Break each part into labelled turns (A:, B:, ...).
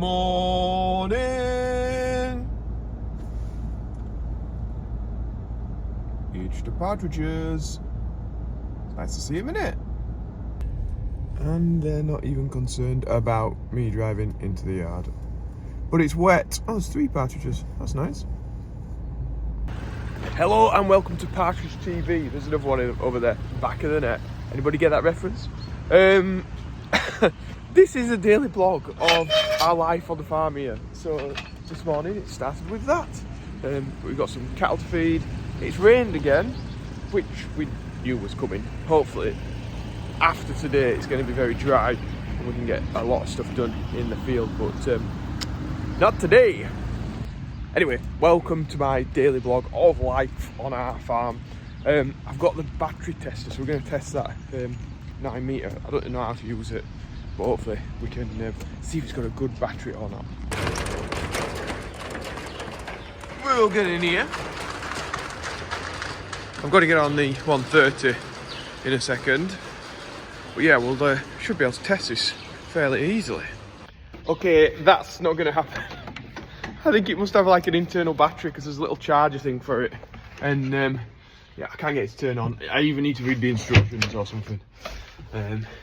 A: morning. Each the partridges. It's nice to see him in it. And they're not even concerned about me driving into the yard. But it's wet. Oh, there's 3 partridges. That's nice. Hello and welcome to Partridge TV. There's another one over there, back of the net. Anybody get that reference? This is a daily blog of our life on the farm here. So this morning it started with that. We've got some cattle to feed. It's rained again, which we knew was coming. Hopefully after today it's going to be very dry and we can get a lot of stuff done in the field, but not today. Anyway, welcome to my daily blog of life on our farm. I've got the battery tester, so we're going to test that 9 metre. I don't know how to use it, but hopefully we can see if it's got a good battery or not. We'll get in here. I've got to get on the 130 in a second. But yeah, we'll should be able to test this fairly easily. Okay, that's not going to happen. I think it must have like an internal battery because there's a little charger thing for it. And yeah, I can't get it to turn on. I even need to read the instructions or something.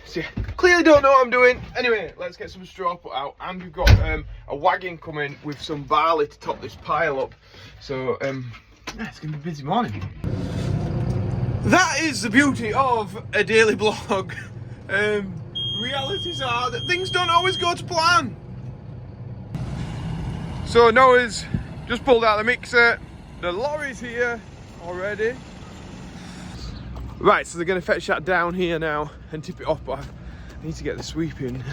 A: So yeah, clearly don't know what I'm doing. Anyway, let's get some straw put out. And we've got a wagon coming with some barley to top this pile up. So yeah, it's going to be a busy morning. That is the beauty of a daily blog. Realities are that things don't always go to plan. So Noah's just pulled out the mixer. The lorry's here already. Right, so they're going to fetch that down here now and tip it off, but I need to get the sweeping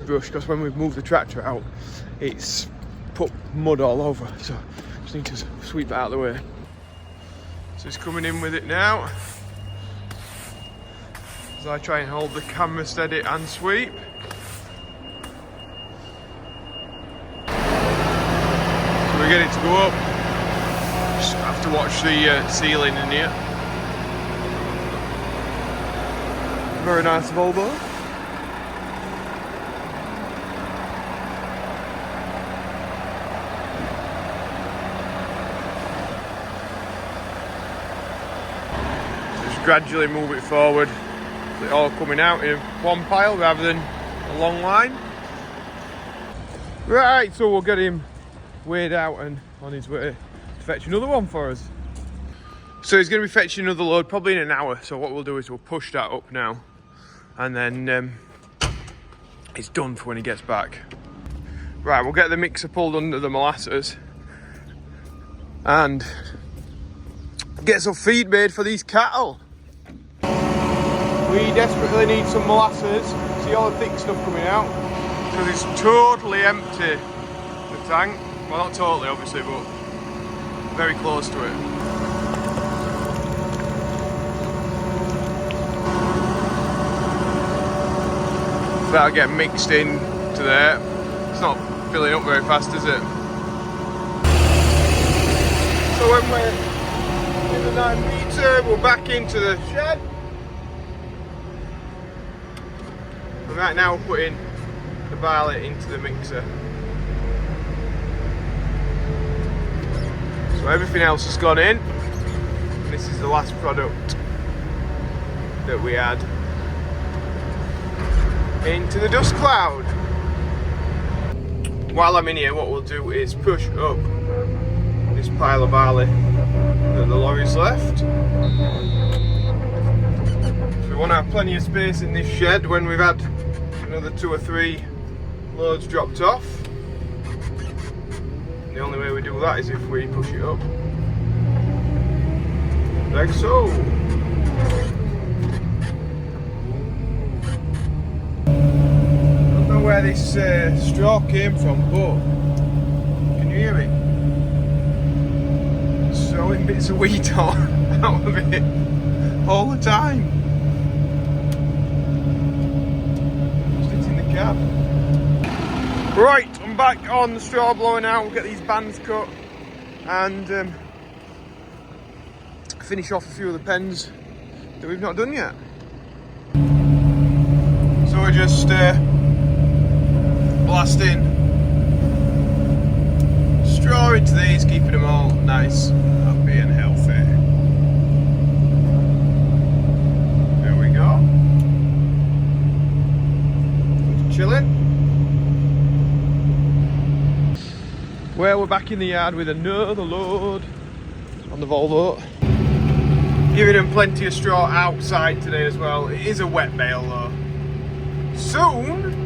A: brush because when we've moved the tractor out, it's put mud all over. So just need to sweep that out of the way. So it's coming in with it now. As I try and hold the camera steady and sweep. So we get it to go up. Just have to watch the ceiling in here. Very nice Volvo. Just gradually move it forward. So it all coming out in one pile rather than a long line. Right, so we'll get him weighed out and on his way to fetch another one for us. So he's going to be fetching another load probably in an hour. So what we'll do is we'll push that up now. And then it's done for when he gets back. Right, we'll get the mixer pulled under the molasses and get some feed made for these cattle. We desperately need some molasses. See all the thick stuff coming out? Because it's totally empty, the tank. Well, not totally obviously, but very close to it. That'll get mixed in to there. It's not filling up very fast, is it? So when we're in the 9 metre, we're back into the shed. And right now we're putting the barley into the mixer. So everything else has gone in. And this is the last product that we add into the dust cloud. While I'm in here, what we'll do is push up this pile of barley that the lorry's left. So we want to have plenty of space in this shed when we've had another 2 or 3 loads dropped off. And the only way we do that is if we push it up like so. Where this straw came from, but can you hear it? Throwing bits of wheat out of it all the time. Just in the cab. Right, I'm back on the straw blowing out. We'll get these bands cut and finish off a few of the pens that we've not done yet. So we're just blasting straw into these, keeping them all nice, happy and healthy. There we go. Just chilling. Well, we're back in the yard with another load on the Volvo. Giving them plenty of straw outside today as well. It is a wet bale though. Soon,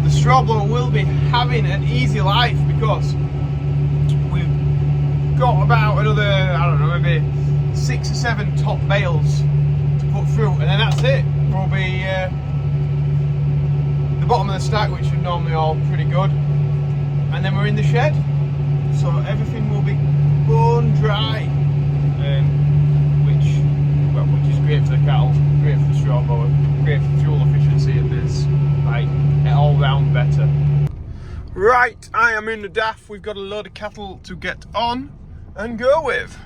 A: the straw blower will be having an easy life because we've got about another, I don't know, maybe 6 or 7 top bales to put through, and then that's it. Will be the bottom of the stack, which are normally all pretty good, and then we're in the shed, so everything will be bone dry, which is great for the cattle, great for the straw blower, great for fuel efficiency, and it's like all round better. Right, I am in the daff. We've got a load of cattle to get on and go with.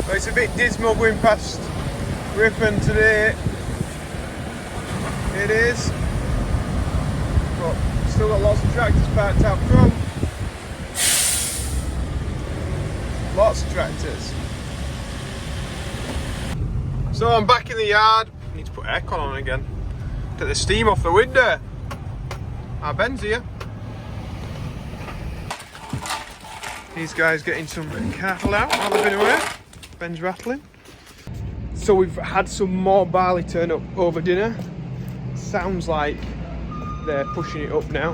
A: But it's a bit dismal going past Ripon today. It is. But still got lots of tractors parked out front. Lots of tractors. So I'm back in the yard. I need to put aircon on again. Get the steam off the window. Our Ben's here. These guys getting some cattle out while they've been away. Ben's rattling. So we've had some more barley turn up over dinner. Sounds like they're pushing it up now.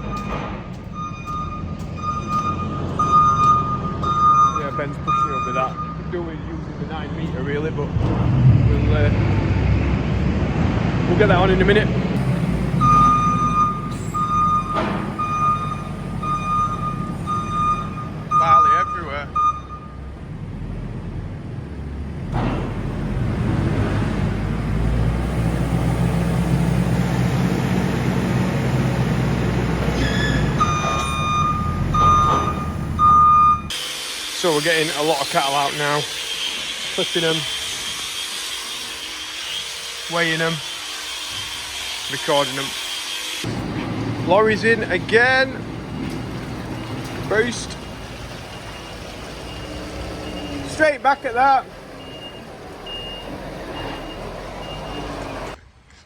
A: Yeah, Ben's pushing it up with that. Could do with using the 9 metre really, but we'll get that on in a minute. Barley everywhere. So we're getting a lot of cattle out now, clipping them, weighing them, recording them. Lorry's in again. Boost. Straight back at that.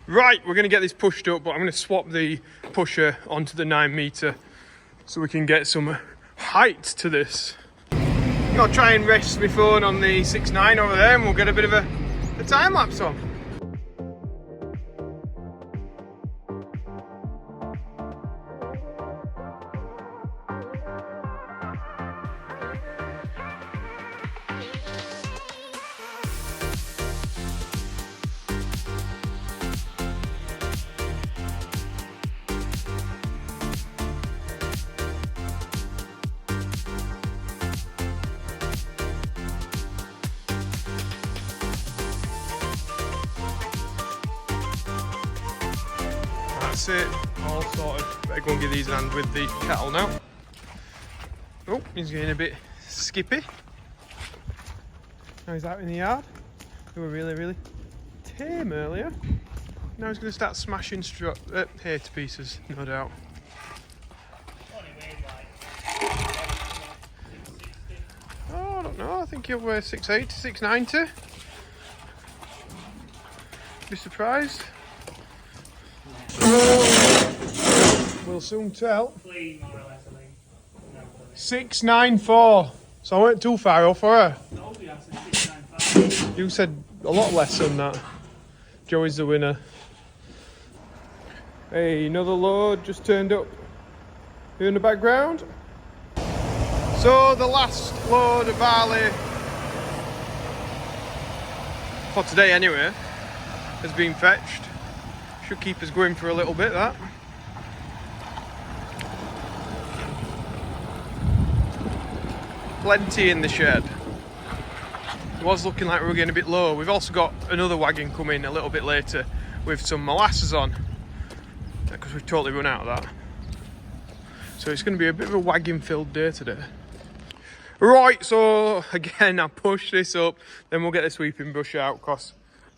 A: Right, we're going to get this pushed up, but I'm going to swap the pusher onto the 9 metre so we can get some height to this. I'll try and rest my phone on the 6.9 over there and we'll get a bit of a time lapse on. That's it, all sorted. Better go and give these a hand with the cattle now. Oh, he's getting a bit skippy. Now he's out in the yard. They were really tame earlier. Now he's going to start smashing hay to pieces, no doubt. Oh, I don't know, I think he'll weigh 680, 690. Be surprised. We'll soon tell. 694. So I weren't too far off, were I? You said a lot less than that. Joey's the winner. Hey, another load just turned up here in the background. So the last load of barley for today anyway has been fetched. Should keep us going for a little bit, that. Plenty in the shed. It was looking like we were getting a bit low. We've also got another wagon coming a little bit later with some molasses on, because we've totally run out of that. So it's going to be a bit of a wagon filled day today. Right, so again I push this up, then we'll get the sweeping brush out because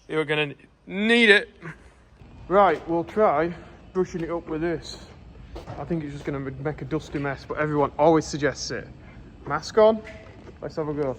A: you're going to need it. Right, we'll try brushing it up with this. I think it's just going to make a dusty mess, but everyone always suggests it. Mask on, let's have a go.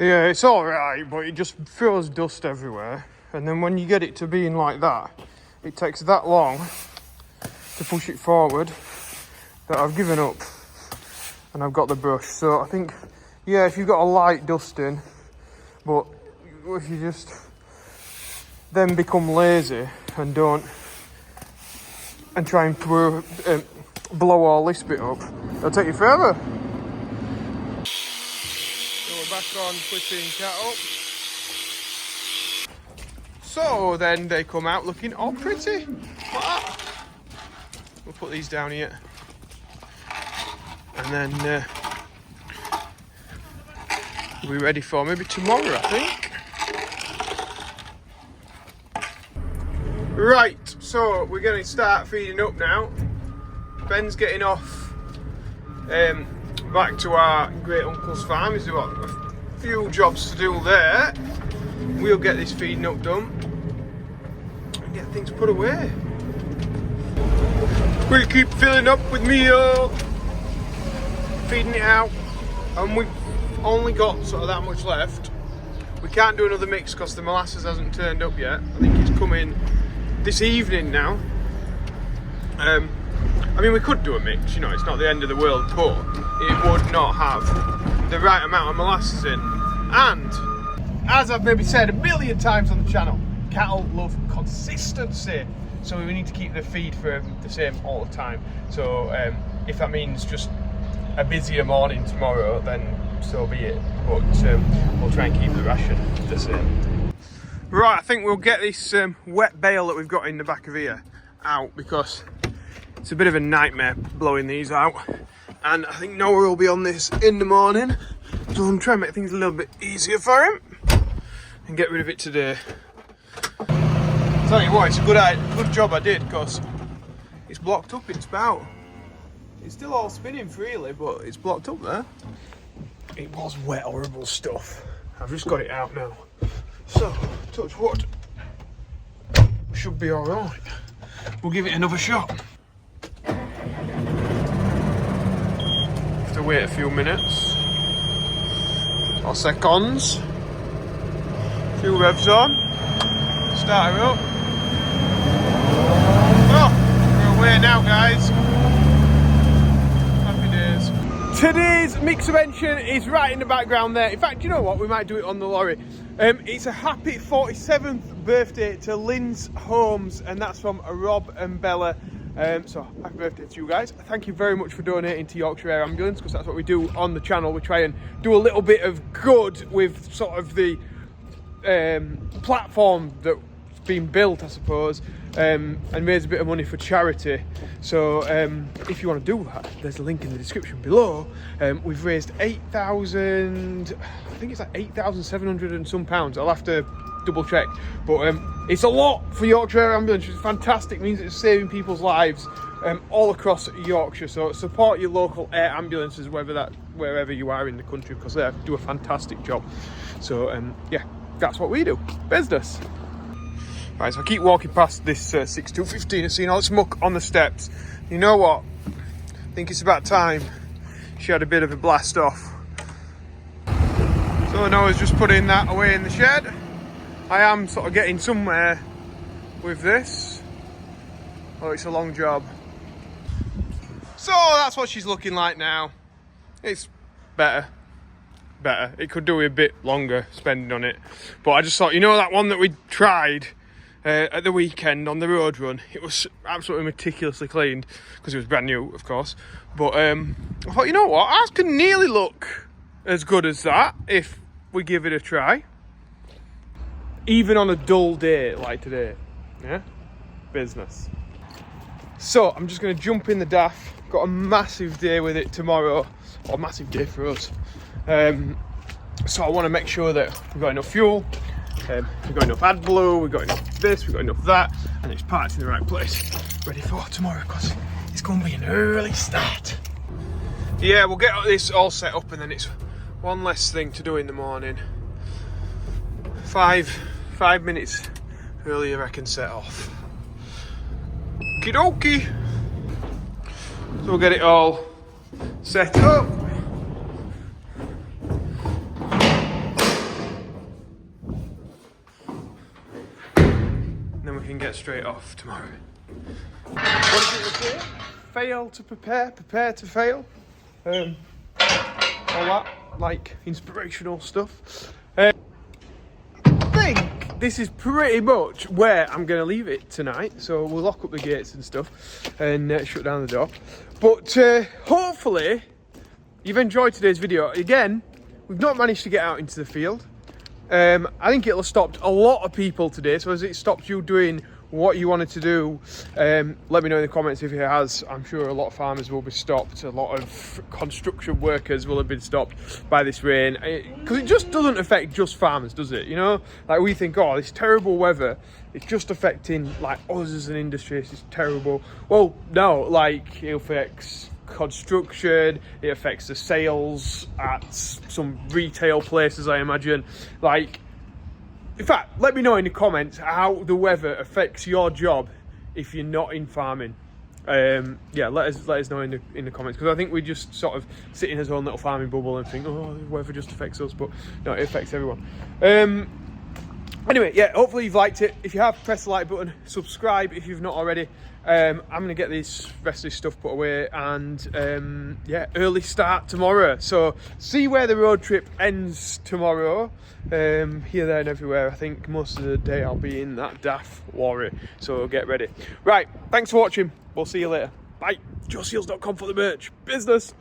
A: Yeah, it's alright, but it just throws dust everywhere. And then when you get it to being like that, it takes that long to push it forward that I've given up. And I've got the brush. So I think, yeah, if you've got a light dusting, but if you just then become lazy and don't, and try and blow all this bit up, it'll take you forever. Back on putting cattle. So then they come out looking all pretty. Like that. We'll put these down here. And then we'll be ready for maybe tomorrow, I think. Right, so we're going to start feeding up now. Ben's getting off back to our great uncle's farm. He's got a few jobs to do there. We'll get this feeding up done and get things put away. We'll keep filling up with meal, feeding it out, and we've only got sort of that much left. We can't do another mix because the molasses hasn't turned up yet. I think it's coming this evening now. I mean, we could do a mix, you know, it's not the end of the world, but it would not have the right amount of molasses in. And, as I've maybe said a million times on the channel, cattle love consistency. So we need to keep the feed for the same all the time. So if that means just a busier morning tomorrow, then so be it. But we'll try and keep the ration the same. Right, I think we'll get this wet bale that we've got in the back of here out, because it's a bit of a nightmare blowing these out, and I think Noah will be on this in the morning, so I'm trying to make things a little bit easier for him and get rid of it today. Tell you what, it's a good job I did, because it's blocked up in spout. It's still all spinning freely, but it's blocked up there. It was wet, horrible stuff. I've just got it out now, so touch wood, should be all right. We'll give it another shot. Have to wait a few minutes or seconds. A few revs on. Start her up. Oh, we're away now, guys. Happy days. Today's mixer mention is right in the background there. In fact, you know what? We might do it on the lorry. It's a happy 47th birthday to Lynn's Homes, and that's from Rob and Bella. So happy birthday to you guys. Thank you very much for donating to Yorkshire Air Ambulance, because that's what we do on the channel. We try and do a little bit of good with sort of the platform that's been built, I suppose, and raise a bit of money for charity. So if you want to do that, there's a link in the description below. We've raised 8,000, I think it's like 8,700 and some pounds. I'll have to double check, but it's a lot for Yorkshire Air Ambulance. It's fantastic. It means it's saving people's lives all across Yorkshire. So support your local air ambulances, wherever you are in the country, because they do a fantastic job. So yeah, that's what we do. Business. Right, so I keep walking past this 6215 and seeing all this muck on the steps. You know what? I think it's about time she had a bit of a blast off. So Noah's just putting that away in the shed. I am sort of getting somewhere with this. Oh, it's a long job. So that's what she's looking like now. It's better. It could do a bit longer spending on it. But I just thought, you know that one that we tried at the weekend on the road run, it was absolutely meticulously cleaned because it was brand new, of course. But I thought, you know what, ours can nearly look as good as that if we give it a try, even on a dull day like today. Yeah, business. So I'm just going to jump in the DAF. Got a massive day with it tomorrow, or a massive day for us. So I want to make sure that we've got enough fuel. We've got enough AdBlue, we've got enough this, we've got enough that, and it's parked in the right place. ready for tomorrow because it's going to be an early start. Yeah, we'll get this all set up and then it's one less thing to do in the morning. 5 minutes earlier I can set off. Okie dokie. So we'll get it all set up. And then we can get straight off tomorrow. What did it say? Fail to prepare, prepare to fail. All that, like, inspirational stuff. I think this is pretty much where I'm going to leave it tonight. So we'll lock up the gates and stuff and shut down the door. But hopefully you've enjoyed today's video. Again, we've not managed to get out into the field. I think it'll have stopped a lot of people today. So as it stopped you doing what you wanted to do, let me know in the comments if it has. I'm sure a lot of farmers will be stopped. A lot of construction workers will have been stopped by this rain, because it just doesn't affect just farmers, does it? You know, like we think, oh, this terrible weather, it's just affecting like us as an industry, it's terrible. Well, no, like it affects construction, it affects the sales at some retail places, I imagine. Like, in fact, let me know in the comments how the weather affects your job if you're not in farming. Yeah, let us know in the comments, because I think we just sort of sit in his own little farming bubble and think, oh, the weather just affects us, but no, it affects everyone. Anyway, yeah, hopefully you've liked it. If you have, press the like button, subscribe if you've not already. I'm going to get this rest of this stuff put away and yeah, early start tomorrow. So see where the road trip ends tomorrow. Here, there and everywhere. I think most of the day I'll be in that daft Lorry. So get ready. Right, thanks for watching. We'll see you later. Bye. Joeseelsjobs.com for the merch. Business.